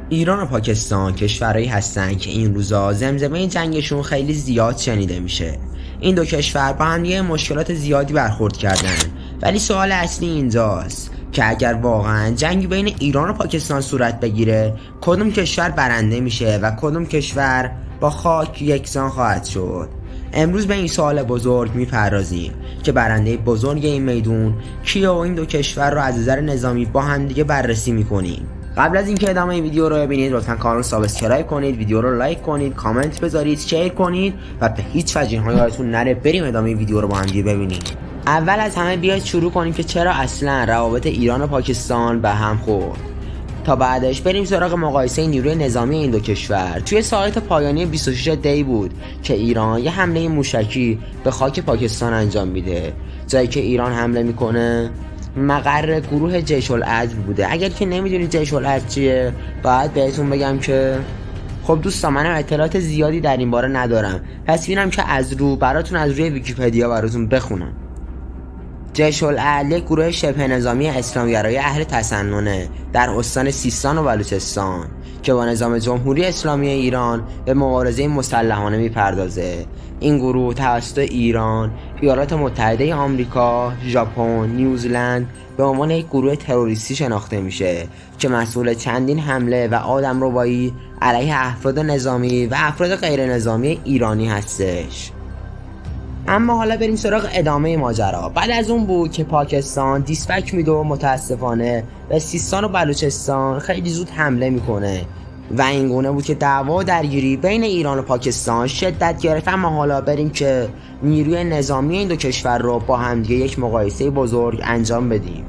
ایران و پاکستان کشورهایی هستن که این روزا زمزمه جنگشون خیلی زیاد شنیده میشه. این دو کشور با هم یه مشکلات زیادی برخورد کردن، ولی سوال اصلی اینجاست که اگر واقعا جنگی بین ایران و پاکستان صورت بگیره، کدوم کشور برنده میشه و کدوم کشور با خاک یکسان خواهد شد. امروز به این سوال بزرگ میپردازیم که برنده بزرگ این میدون کیه و این دو کشور رو از نظر نظامی با هم دیگه بررسی میکنیم. قبل از اینکه ادامه ویدیو رو ببینید لطفا کانال رو سابسکرایب کنید، ویدیو رو لایک کنید، کامنت بذارید، شیر کنید و به هیچ وجه یادتون نره بریم ادامه ویدیو رو با هم دیگه ببینیم. اول از همه بیاید شروع کنیم که چرا اصلا روابط ایران و پاکستان به هم خورد، تا بعدش بریم سراغ مقایسه نیروی نظامی این دو کشور. توی ساعت پایانی 26 دی بود که ایران یه حمله موشکی به خاک پاکستان انجام میده. جایی که ایران حمله میکنه مقر گروه جیش العدل بوده. اگر که نمیدونید جیش العدل چیه، باید بهتون بگم که خب دوستان، منم اطلاعات زیادی در این باره ندارم، پس میرم که از روی ویکی‌پدیا براتون بخونم. جیش العدل یک گروه شبه نظامی اسلامگرای اهل تسننه در استان سیستان و بلوچستان که با نظام جمهوری اسلامی ایران به مبارزه مسلحانه میپردازه. این گروه توسط ایران، ایالات متحده آمریکا، ژاپن، نیوزلند به عنوان یک گروه تروریستی شناخته میشه که مسئول چندین حمله و آدمربایی علیه افراد نظامی و افراد غیر نظامی ایرانی هستش. اما حالا بریم سراغ ادامه ماجرا. بعد از اون بود که پاکستان دیسپک میده و متاسفانه به سیستان و بلوچستان خیلی زود حمله میکنه و این گونه بود که دعوا و درگیری بین ایران و پاکستان شدت گرفت. اما حالا بریم که نیروی نظامی این دو کشور رو با هم دیگه یک مقایسه بزرگ انجام بدیم.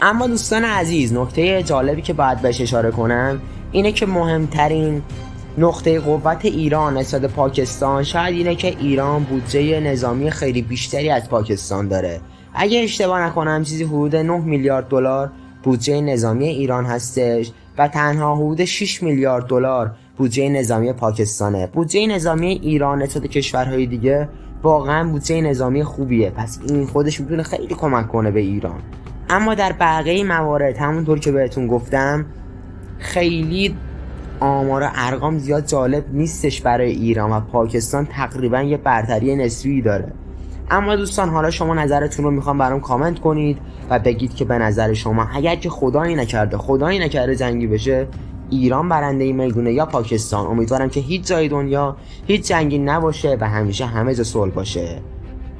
اما دوستان عزیز، نکته جالبی که باید بهش اشاره کنم اینه که مهمترین نقطه قوت ایران نسبت پاکستان شاید اینه که ایران بودجه نظامی خیلی بیشتری از پاکستان داره. اگه اشتباه نکنم چیزی حدود 9 میلیارد دلار بودجه نظامی ایران هستش و تنها حدود 6 میلیارد دلار بودجه نظامی پاکستانه. بودجه نظامی ایران نسبت کشورهای دیگه واقعا بودجه نظامی خوبیه، پس این خودش میتونه خیلی کمک کنه به ایران. اما در بقیه موارد همونطور که بهتون گفتم خیلی آمار و ارقام زیاد جالب نیستش برای ایران و پاکستان تقریبا یه برتری نسبی داره. اما دوستان حالا شما نظرتون رو میخوام برام کامنت کنید و بگید که به نظر شما اگر که خدایی نکرده جنگی بشه ایران برنده این میدونه یا پاکستان. امیدوارم که هیچ جای دنیا هیچ جنگی نباشه و همیشه همه جا صلح باشه.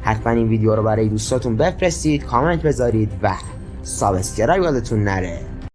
حتما این ویدیو رو برای دوستاتون بفرستید، کامنت بذارید و سابسکرایب یادتون نره.